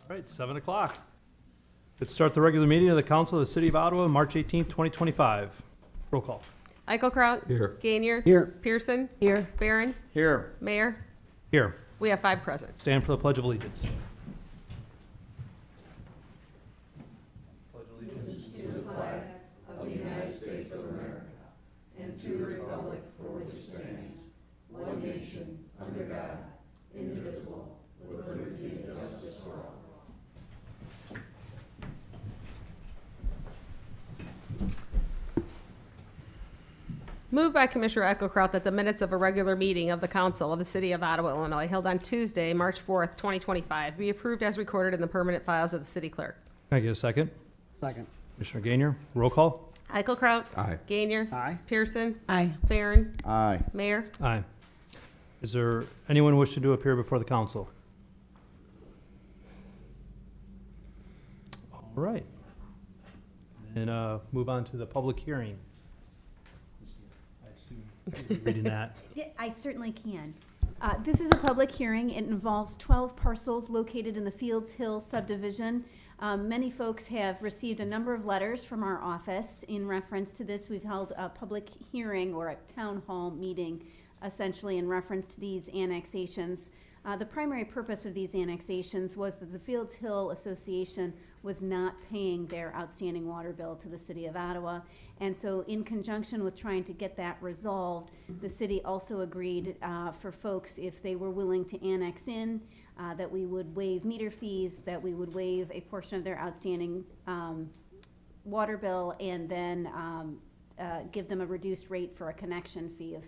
All right, 7 o'clock. Let's start the regular meeting of the Council of the City of Ottawa, March 18th, 2025. Roll call. Eichelkraut. Here. Gainier. Here. Pearson. Here. Barron. Here. Mayor. Here. We have 5 present. Stand for the Pledge of Allegiance. Moved by Commissioner Eichelkraut that the minutes of a regular meeting of the Council of the City of Ottawa, Illinois, held on Tuesday, March 4th, 2025, be approved as recorded in the permanent files of the City Clerk. Can I get a second? Second. Commissioner Gainier, roll call. Eichelkraut. Aye. Gainier. Aye. Pearson. Aye. Barron. Aye. Mayor. Aye. Is there anyone wishing to appear before the council? All right. And move on to the public hearing. I assume you're reading that. Yeah, I certainly can. This is a public hearing. It involves 12 parcels located in the Fields Hill subdivision. Many folks have received a number of letters from our office in reference to this. We've held a public hearing or a town hall meeting essentially in reference to these annexations. The primary purpose of these annexations was that the Fields Hill Association was not paying their outstanding water bill to the City of Ottawa. And so in conjunction with trying to get that resolved, the city also agreed for folks, if they were willing to annex in, that we would waive meter fees, that we would waive a portion of their outstanding water bill, and then give them a reduced rate for a connection fee of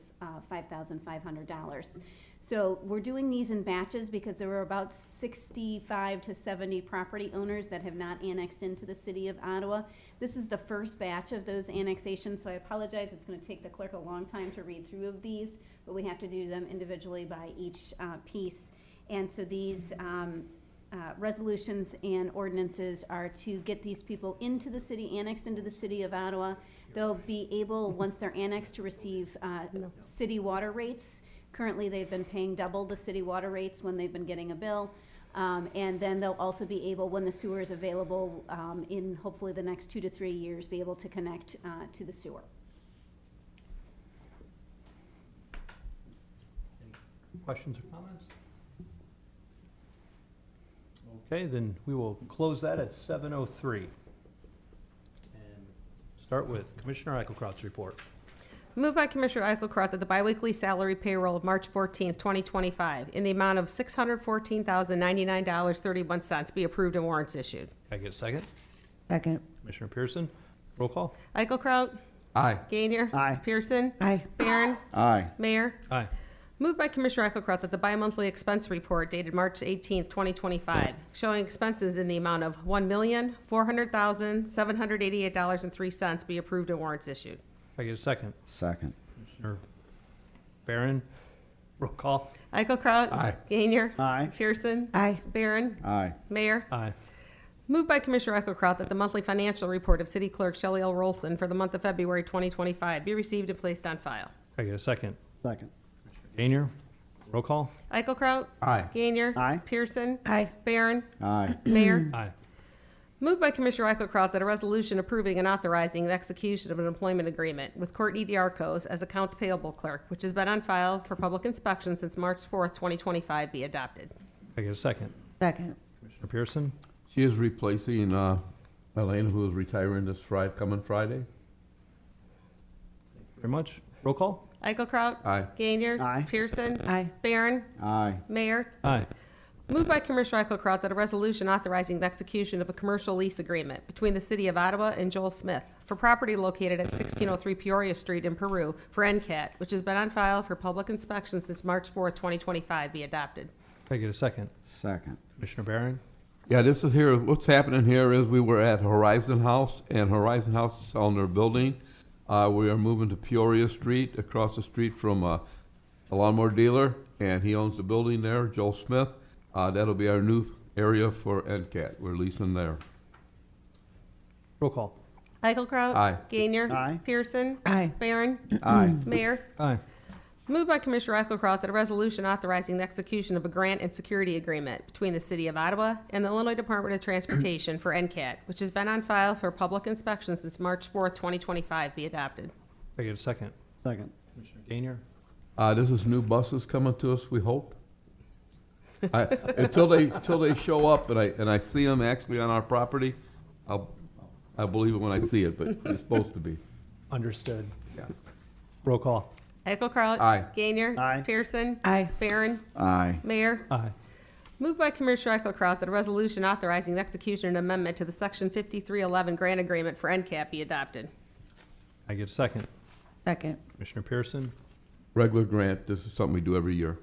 $5,500. So we're doing these in batches because there were about 65 to 70 property owners that have not annexed into the City of Ottawa. This is the first batch of those annexations, so I apologize. It's going to take the clerk a long time to read through of these, but we have to do them individually by each piece. And so these resolutions and ordinances are to get these people into the city, annexed into the City of Ottawa. They'll be able, once they're annexed, to receive city water rates. Currently, they've been paying double the city water rates when they've been getting a bill. And then they'll also be able, when the sewer is available, in hopefully the next 2 to 3 years, be able to connect to the sewer. Any questions or comments? Okay, then we will close that at 7:03. And start with Commissioner Eichelkraut's report. Moved by Commissioner Eichelkraut that the biweekly salary payroll of March 14th, 2025, in the amount of $614,099.31 be approved and warrants issued. Can I get a second? Second. Commissioner Pearson, roll call. Eichelkraut. Aye. Gainier. Aye. Pearson. Aye. Barron. Aye. Mayor. Aye. Moved by Commissioner Eichelkraut that the bi-monthly expense report dated March 18th, 2025, showing expenses in the amount of $1,400,788.03 be approved and warrants issued. Can I get a second? Second. Commissioner Barron, roll call. Eichelkraut. Aye. Gainier. Aye. Pearson. Aye. Barron. Aye. Mayor. Aye. Moved by Commissioner Eichelkraut that the monthly financial report of City Clerk Shelley L. Rolson for the month of February 2025 be received and placed on file. Can I get a second? Second. Gainier, roll call. Eichelkraut. Aye. Gainier. Aye. Pearson. Aye. Barron. Aye. Mayor. Aye. Moved by Commissioner Eichelkraut that a resolution approving and authorizing the execution of an employment agreement with Courtney D'Arcos as accounts payable clerk, which has been on file for public inspection since March 4th, 2025, be adopted. Can I get a second? Second. Commissioner Pearson, She is replacing Elaine, who is retiring this coming Friday. very much. Roll call. Eichelkraut. Aye. Gainier. Aye. Pearson. Aye. Barron. Aye. Mayor. Aye. Moved by Commissioner Eichelkraut that a resolution authorizing the execution of a commercial lease agreement between the City of Ottawa and Joel Smith for property located at 1603 Peoria Street in Peru for NCAT, which has been on file for public inspection since March 4th, 2025, be adopted. Can I get a second? Second. Commissioner Barron, Yeah, this is here. What's happening here is we were at Horizon House, and Horizon House is selling their building. We are moving to Peoria Street, across the street from a lawnmower dealer, and he owns the building there, Joel Smith. That'll be our new area for NCAT. We're leasing there. roll call. Eichelkraut. Aye. Gainier. Aye. Pearson. Aye. Barron. Aye. Mayor. Aye. Moved by Commissioner Eichelkraut that a resolution authorizing the execution of a grant and security agreement between the City of Ottawa and the Illinois Department of Transportation for NCAT, which has been on file for public inspection since March 4th, 2025, be adopted. Can I get a second? Second. Commissioner Gainier? This is new buses coming to us, we hope. Until they show up and I see them actually on our property, I believe it when I see it, but it's supposed to be. Understood. Yeah. Roll call. Eichelkraut. Aye. Gainier. Aye. Pearson. Aye. Barron. Aye. Mayor. Aye. Moved by Commissioner Eichelkraut that a resolution authorizing the execution and amendment to the Section 5311 grant agreement for NCAT be adopted. Can I get a second? Second. Commissioner Pearson? Regular grant, this is something we do every year.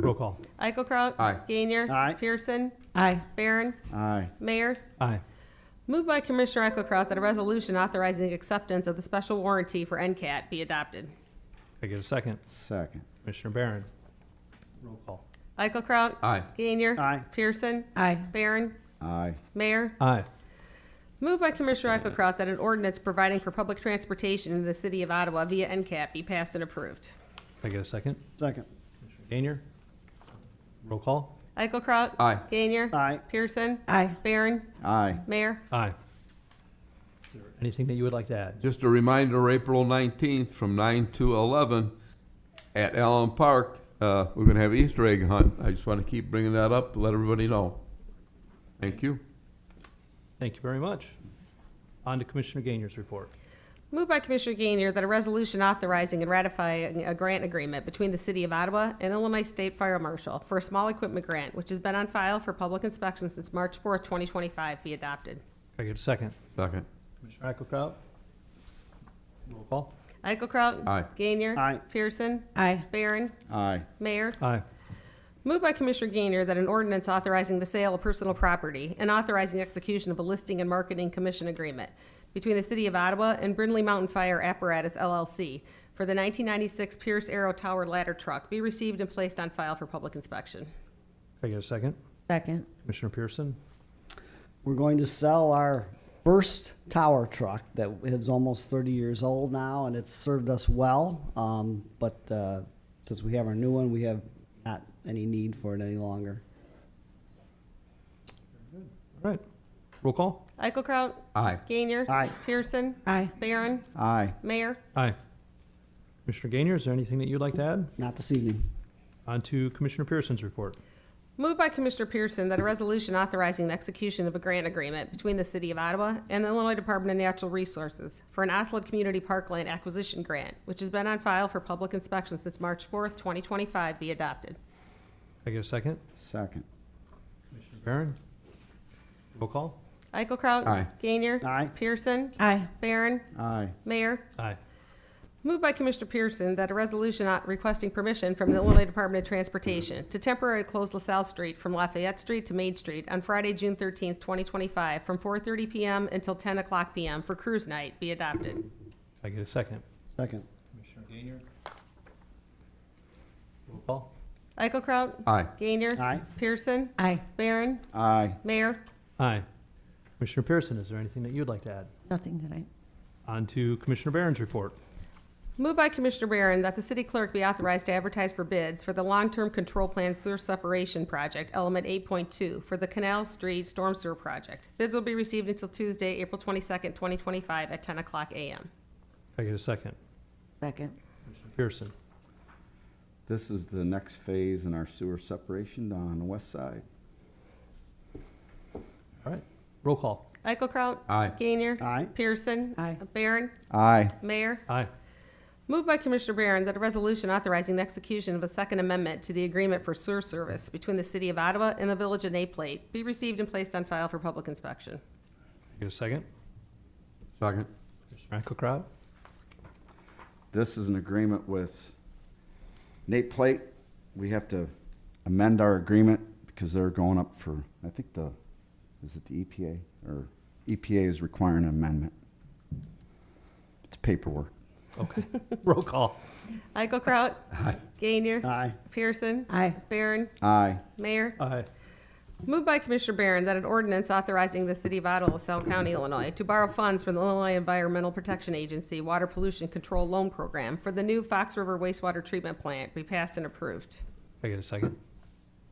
Roll call. Eichelkraut. Aye. Gainier. Aye. Pearson. Aye. Barron. Aye. Mayor. Aye. Moved by Commissioner Eichelkraut that a resolution authorizing acceptance of the special warranty for NCAT be adopted. Can I get a second? Second. Commissioner Barron? Roll call. Eichelkraut. Aye. Gainier. Aye. Pearson. Aye. Barron. Aye. Mayor. Aye. Moved by Commissioner Eichelkraut that an ordinance providing for public transportation in the City of Ottawa via NCAT be passed and approved. Can I get a second? Second. Commissioner Gainier? Roll call. Eichelkraut. Aye. Gainier. Aye. Pearson. Aye. Barron. Aye. Mayor. Aye. Is there anything that you would like to add? Just a reminder, April 19th from 9 to 11 at Allen Park, we're going to have Easter egg hunt. I just want to keep bringing that up to let everybody know. Thank you. Thank you very much. On to Commissioner Gainier's report. Moved by Commissioner Gainier that a resolution authorizing and ratifying a grant agreement between the City of Ottawa and Illinois State Fire Marshal for a small equipment grant, which has been on file for public inspection since March 4th, 2025, be adopted. Can I get a second? Second. Commissioner Eichelkraut? Roll call. Eichelkraut. Aye. Gainier. Aye. Pearson. Aye. Barron. Aye. Mayor. Aye. Moved by Commissioner Gainier that an ordinance authorizing the sale of personal property and authorizing execution of a listing and marketing commission agreement between the City of Ottawa and Brindley Mountain Fire Apparatus LLC for the 1996 Pierce Arrow Tower ladder truck be received and placed on file for public inspection. Can I get a second? Second. Commissioner Pearson? We're going to sell our first tower truck that is almost 30 years old now, and it's served us well. But since we have our new one, we have not any need for it any longer. All right. Roll call. Eichelkraut. Aye. Gainier. Aye. Pearson. Aye. Barron. Aye. Mayor. Aye. Commissioner Gainier, is there anything that you'd like to add? Not this evening. On to Commissioner Pearson's report. Moved by Commissioner Pearson that a resolution authorizing the execution of a grant agreement between the City of Ottawa and the Illinois Department of Natural Resources for an Osland Community Parkland acquisition grant, which has been on file for public inspection since March 4th, 2025, be adopted. Can I get a second? Second. Commissioner Barron? Roll call. Eichelkraut. Aye. Gainier. Aye. Pearson. Aye. Barron. Aye. Mayor. Aye. Moved by Commissioner Pearson that a resolution requesting permission from the Illinois Department of Transportation to temporarily close LaSalle Street from Lafayette Street to Main Street on Friday, June 13th, 2025, from 4:30 p.m. until 10 o'clock p.m. for cruise night be adopted. Can I get a second? Second. Commissioner Gainier? Roll call. Eichelkraut. Aye. Gainier. Aye. Pearson. Aye. Barron. Aye. Mayor. Aye. Commissioner Pearson, is there anything that you'd like to add? Nothing tonight. On to Commissioner Barron's report. Moved by Commissioner Barron that the city clerk be authorized to advertise for bids for the long-term control plan sewer separation project, element 8.2, for the Canal Street Storm Sewer Project. Bids will be received until Tuesday, April 22nd, 2025, at 10 o'clock a.m. Can I get a second? Second. Commissioner Pearson? This is the next phase in our sewer separation down on the west side. All right. Roll call. Eichelkraut. Aye. Gainier. Aye. Pearson. Aye. Barron. Aye. Mayor. Aye. Moved by Commissioner Barron that a resolution authorizing the execution of a second amendment to the agreement for sewer service between the City of Ottawa and the Village of Naplate be received and placed on file for public inspection. Can I get a second? Second. Commissioner Eichelkraut? This is an agreement with Nate Plate. We have to amend our agreement because they're going up for, I think is it the EPA? Or EPA is requiring an amendment. It's paperwork. Okay. Roll call. Eichelkraut. Aye. Gainier. Aye. Pearson. Aye. Barron. Aye. Mayor. Aye. Moved by Commissioner Barron that an ordinance authorizing the City of Ottawa, LaSalle County, Illinois, to borrow funds from the Illinois Environmental Protection Agency Water Pollution Control Loan Program for the new Fox River wastewater treatment plant be passed and approved. Can I get a second?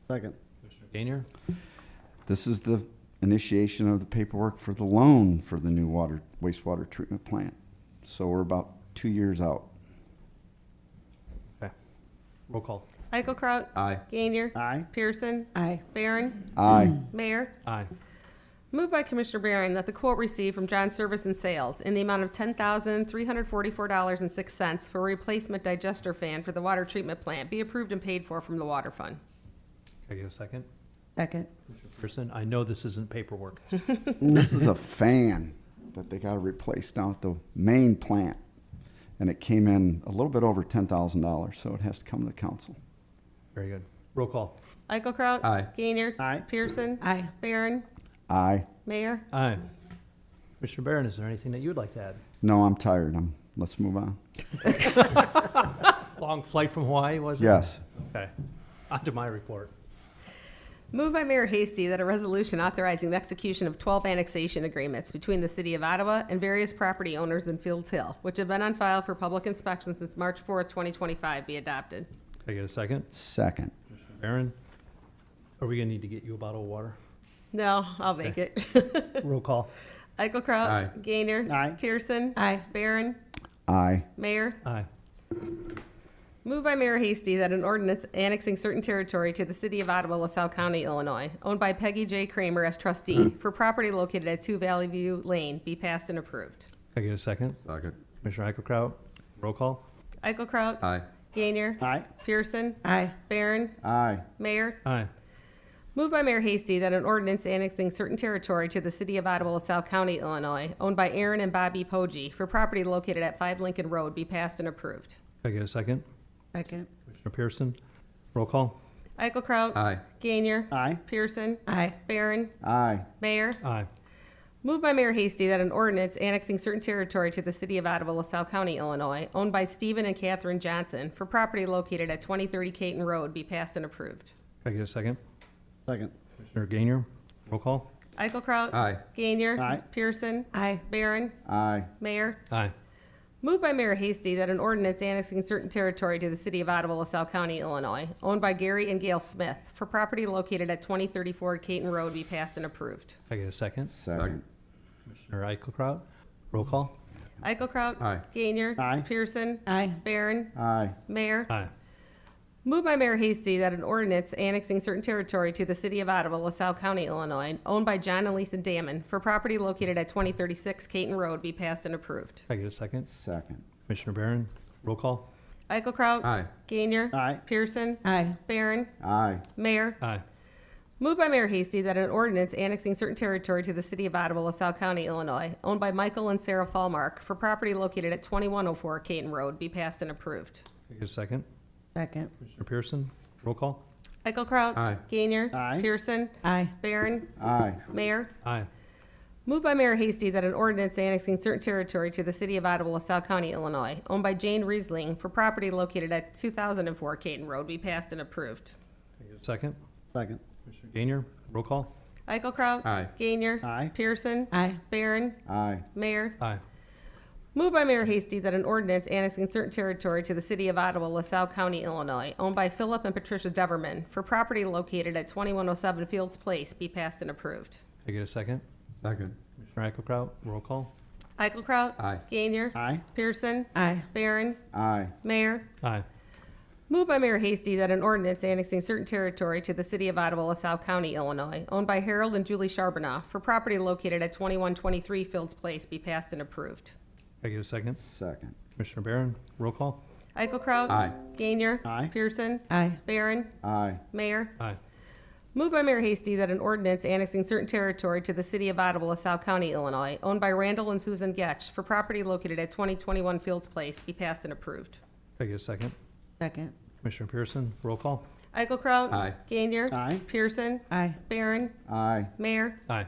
Second. Commissioner Gainier? This is the initiation of the paperwork for the loan for the new wastewater treatment plant. So we're about 2 years out. Okay. Roll call. Eichelkraut? Aye. Gainier? Aye. Pearson? Aye. Barron? Aye. Mayor? Aye. Moved by Commissioner Barron that the quote received from John Service and Sales in the amount of $10,344.06 for a replacement digester fan for the water treatment plant be approved and paid for from the water fund. Can I get a second? Second. Commissioner Pearson? I know this isn't paperwork. This is a fan that they got to replace down at the main plant. And it came in a little bit over $10,000, so it has to come to the council. Very good. Roll call. Eichelkraut? Aye. Gainier? Aye. Pearson? Aye. Barron? Aye. Mayor? Aye. Commissioner Barron, is there anything that you would like to add? No, I'm tired. Let's move on. Long flight from Hawaii, was it? Yes. Okay. On to my report. Moved by Mayor Hasty that a resolution authorizing the execution of 12 annexation agreements between the City of Ottawa and various property owners in Fields Hill, which have been on file for public inspection since March 4th, 2025, be adopted. Can I get a second? Second. Commissioner Barron? Are we going to need to get you a bottle of water? No, I'll make it. Roll call. Eichelkraut? Aye. Gainier? Aye. Pearson? Aye. Barron? Aye. Mayor? Aye. Moved by Mayor Hasty that an ordinance annexing certain territory to the City of Ottawa, LaSalle County, Illinois, owned by Peggy J. Kramer as trustee for property located at 2 Valley View Lane, be passed and approved. Can I get a second? Second. Commissioner Eichelkraut? Roll call. Eichelkraut? Aye. Gainier? Aye. Pearson? Aye. Barron? Aye. Mayor? Aye. Moved by Mayor Hasty that an ordinance annexing certain territory to the City of Ottawa, LaSalle County, Illinois, owned by Aaron and Bobby Poggi for property located at 5 Lincoln Road, be passed and approved. Can I get a second? Second. Commissioner Pearson? Roll call. Eichelkraut? Aye. Gainier? Aye. Pearson? Aye. Barron? Aye. Mayor? Aye. Moved by Mayor Hasty that an ordinance annexing certain territory to the City of Ottawa, LaSalle County, Illinois, owned by Stephen and Catherine Johnson for property located at 2030 Caton Road, be passed and approved. Can I get a second? Second. Commissioner Gainier? Roll call. Eichelkraut? Aye. Gainier? Aye. Pearson? Aye. Barron? Aye. Mayor? Aye. Moved by Mayor Hasty that an ordinance annexing certain territory to the City of Ottawa, LaSalle County, Illinois, owned by Gary and Gail Smith for property located at 2034 Caton Road, be passed and approved. Can I get a second? Second. Commissioner Eichelkraut? Roll call. Eichelkraut? Aye. Gainier? Aye. Pearson? Aye. Barron? Aye. Mayor? Aye. Moved by Mayor Hasty that an ordinance annexing certain territory to the City of Ottawa, LaSalle County, Illinois, owned by John and Lisa Damon for property located at 2036 Caton Road, be passed and approved. Can I get a second? Second. Commissioner Barron? Roll call. Eichelkraut? Aye. Gainier? Aye. Pearson? Aye. Barron? Aye. Mayor? Aye. Moved by Mayor Hasty that an ordinance annexing certain territory to the City of Ottawa, LaSalle County, Illinois, owned by Michael and Sarah Fallmark for property located at 2104 Caton Road, be passed and approved. Can I get a second? Second. Commissioner Pearson? Roll call. Eichelkraut? Aye. Gainier? Aye. Pearson? Aye. Barron? Aye. Mayor? Aye. Moved by Mayor Hasty that an ordinance annexing certain territory to the City of Ottawa, LaSalle County, Illinois, owned by Jane Riesling for property located at 2004 Caton Road, be passed and approved. Can I get a second? Second. Commissioner Gainier? Roll call. Eichelkraut? Aye. Gainier? Aye. Pearson? Aye. Barron? Aye. Mayor? Aye. Moved by Mayor Hasty that an ordinance annexing certain territory to the City of Ottawa, LaSalle County, Illinois, owned by Philip and Patricia Deverman for property located at 2107 Fields Place, be passed and approved. Can I get a second? Second. Commissioner Eichelkraut? Roll call. Eichelkraut? Aye. Gainier? Aye. Pearson? Aye. Barron? Aye. Mayor? Aye. Moved by Mayor Hasty that an ordinance annexing certain territory to the City of Ottawa, LaSalle County, Illinois, owned by Harold and Julie Charbonneau for property located at 2123 Fields Place, be passed and approved. Can I get a second? Second. Commissioner Barron? Roll call. Eichelkraut? Aye. Gainier? Aye. Pearson? Aye. Barron? Aye. Mayor? Aye. Moved by Mayor Hasty that an ordinance annexing certain territory to the City of Ottawa, LaSalle County, Illinois, owned by Randall and Susan Getch for property located at 2021 Fields Place, be passed and approved. Can I get a second? Second. Commissioner Pearson? Roll call. Eichelkraut? Aye. Gainier? Aye. Pearson? Aye. Barron? Aye. Mayor? Aye.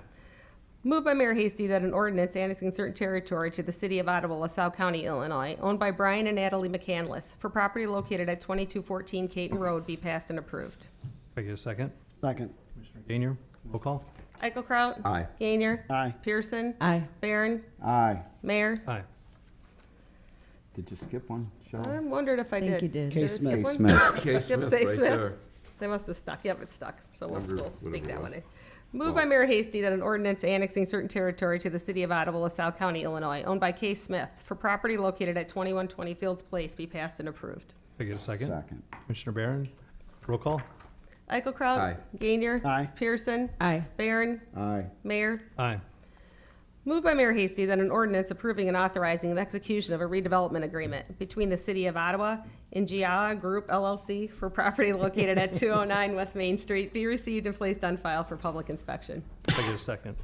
Moved by Mayor Hasty that an ordinance annexing certain territory to the City of Ottawa, LaSalle County, Illinois, owned by Brian and Natalie McCandless for property located at 2214 Caton Road, be passed and approved. Can I get a second? Second. Commissioner Gainier, roll call. Eichelkraut. Aye. Gainier. Aye. Pearson. Aye. Barron. Aye. Mayor. Aye. Did you skip one, I Cheryl? wondered if I Think did. you did. K. Did I skip Smith. one? Smith. K. Skip Smith say right Smith. there. They must have stuck. Yep, it's stuck. So Wonder we'll what stick it that was. one in. Moved by Mayor Hasty that an ordinance annexing certain territory to the city of Ottawa, LaSalle County, Illinois, owned by K. Smith for property located at 2120 Fields Place be passed and approved. Can I get a second? Second. Commissioner Barron, roll call. Eichelkraut. Aye. Gainier. Aye. Pearson. Aye. Barron. Aye. Mayor. Aye. Moved by Mayor Hasty that an ordinance approving and authorizing the execution of a redevelopment agreement between the City of Ottawa and Giaa Group LLC for property located at 209 West Main Street be received and placed on file for public inspection. Can I get a second?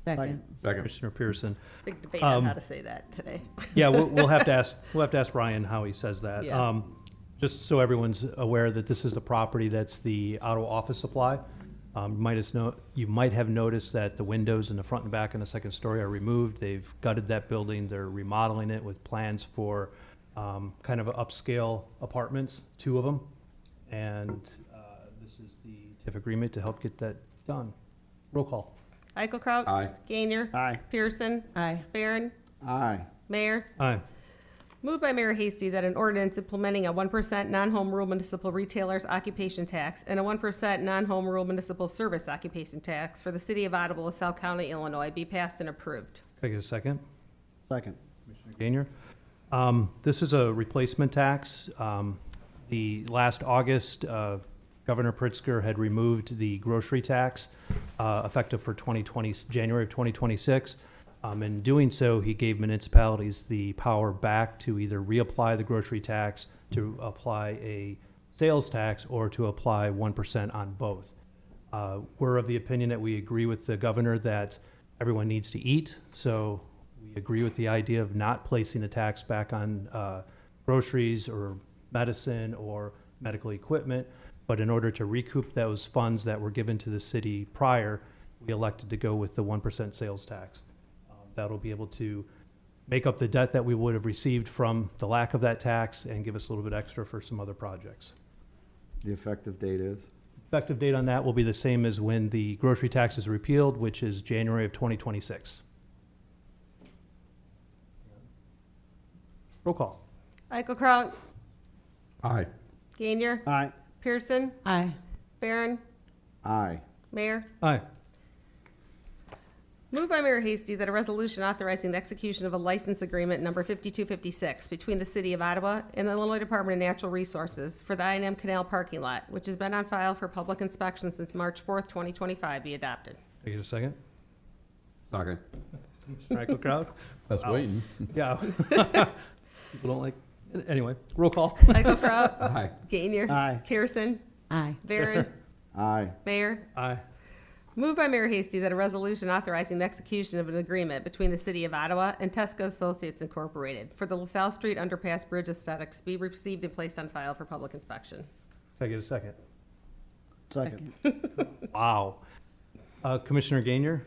Second. Second. Commissioner Pearson. Big debate on how to say that today. Yeah, we'll have to ask Ryan how he says that. Yeah. Just so everyone's aware that this is the property that's the Ottawa office supply. You might have noticed that the windows in the front and back in the second story are removed. They've gutted that building. They're remodeling it with plans for kind of upscale apartments, 2 of them. And this is the TIF agreement to help get that done. Roll call. Eichelkraut. Aye. Gainier. Aye. Pearson. Aye. Barron. Aye. Mayor. Aye. Moved by Mayor Hasty that an ordinance implementing a 1% non-home rule municipal retailers occupation tax and a 1% non-home rule municipal service occupation tax for the city of Ottawa, LaSalle County, Illinois be passed and approved. Can I get a second? Second. Commissioner Gainier. This is a replacement tax. The last August, Governor Pritzker had removed the grocery tax effective for January of 2026. In doing so, he gave municipalities the power back to either reapply the grocery tax, to apply a sales tax, or to apply 1% on both. We're of the opinion that we agree with the governor that everyone needs to eat, so we agree with the idea of not placing the tax back on groceries or medicine or medical equipment. But in order to recoup those funds that were given to the city prior, we elected to go with the 1% sales tax. That'll be able to make up the debt that we would have received from the lack of that tax and give us a little bit extra for some other projects. The effective date is? Effective date on that will be the same as when the grocery tax is repealed, which is January of 2026. Roll call. Eichelkraut. Aye. Gainier. Aye. Pearson. Aye. Barron. Aye. Mayor. Aye. Moved by Mayor Hasty that a resolution authorizing the execution of a license agreement number 5256 between the City of Ottawa and the Illinois Department of Natural Resources for the I&M Canal parking lot, which has been on file for public inspection since March 4th, 2025, be adopted. Can I get a second? Second. Commissioner Eichelkraut? That's waiting. Yeah. People don't like, anyway, roll call. Eichelkraut. Aye. Gainier. Aye. Pearson. Aye. Barron. Aye. Mayor. Aye. Moved by Mayor Hasty that a resolution authorizing the execution of an agreement between the City of Ottawa and Tesco Associates Incorporated for the LaSalle Street Underpass Bridge aesthetics be received and placed on file for public inspection. Can I get a second? Second. Wow. Commissioner Gainier,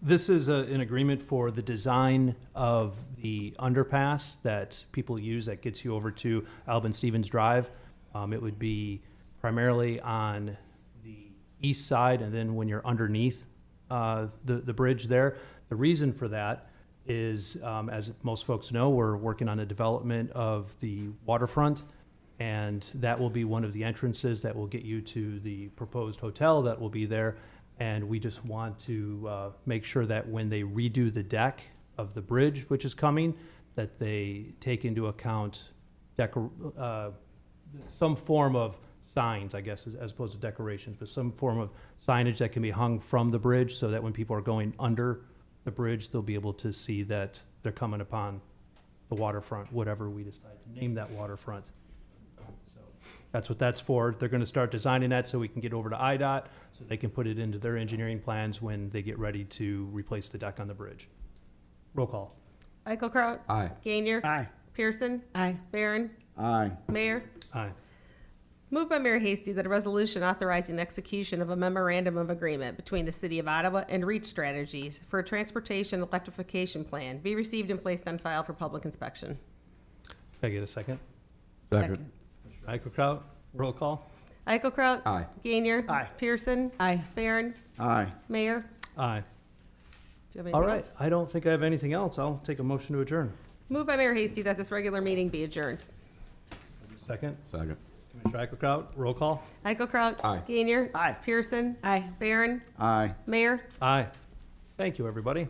this is an agreement for the design of the underpass that people use that gets you over to Albin Stevens Drive. It would be primarily on the east side, and then when you're underneath the bridge there. The reason for that is, as most folks know, we're working on a development of the waterfront, and that will be one of the entrances that will get you to the proposed hotel that will be there. And we just want to make sure that when they redo the deck of the bridge, which is coming, that they take into account some form of signs, I guess, as opposed to decorations, but some form of signage that can be hung from the bridge so that when people are going under the bridge, they'll be able to see that they're coming upon the waterfront, whatever we decide to name that waterfront. So that's what that's for. They're going to start designing that so we can get over to IDOT, so they can put it into their engineering plans when they get ready to replace the deck on the bridge. Roll call. Eichelkraut. Aye. Gainier. Aye. Pearson. Aye. Barron. Aye. Mayor. Aye. Moved by Mayor Hasty that a resolution authorizing the execution of a memorandum of agreement between the City of Ottawa and Reach Strategies for a transportation electrification plan be received and placed on file for public inspection. Can I get a second? Second. Eichelkraut, roll call. Eichelkraut. Aye. Gainier. Aye. Pearson. Aye. Barron. Aye. Mayor. Aye. Do you have anything All right, else? I don't think I have anything else. I'll take a motion to adjourn. Moved by Mayor Hasty that this regular meeting be adjourned. Second, Second. Commissioner Eichelkraut, roll call. Eichelkraut. Aye. Gainier. Aye. Pearson. Aye. Barron. Aye. Mayor. Aye. Thank you, everybody.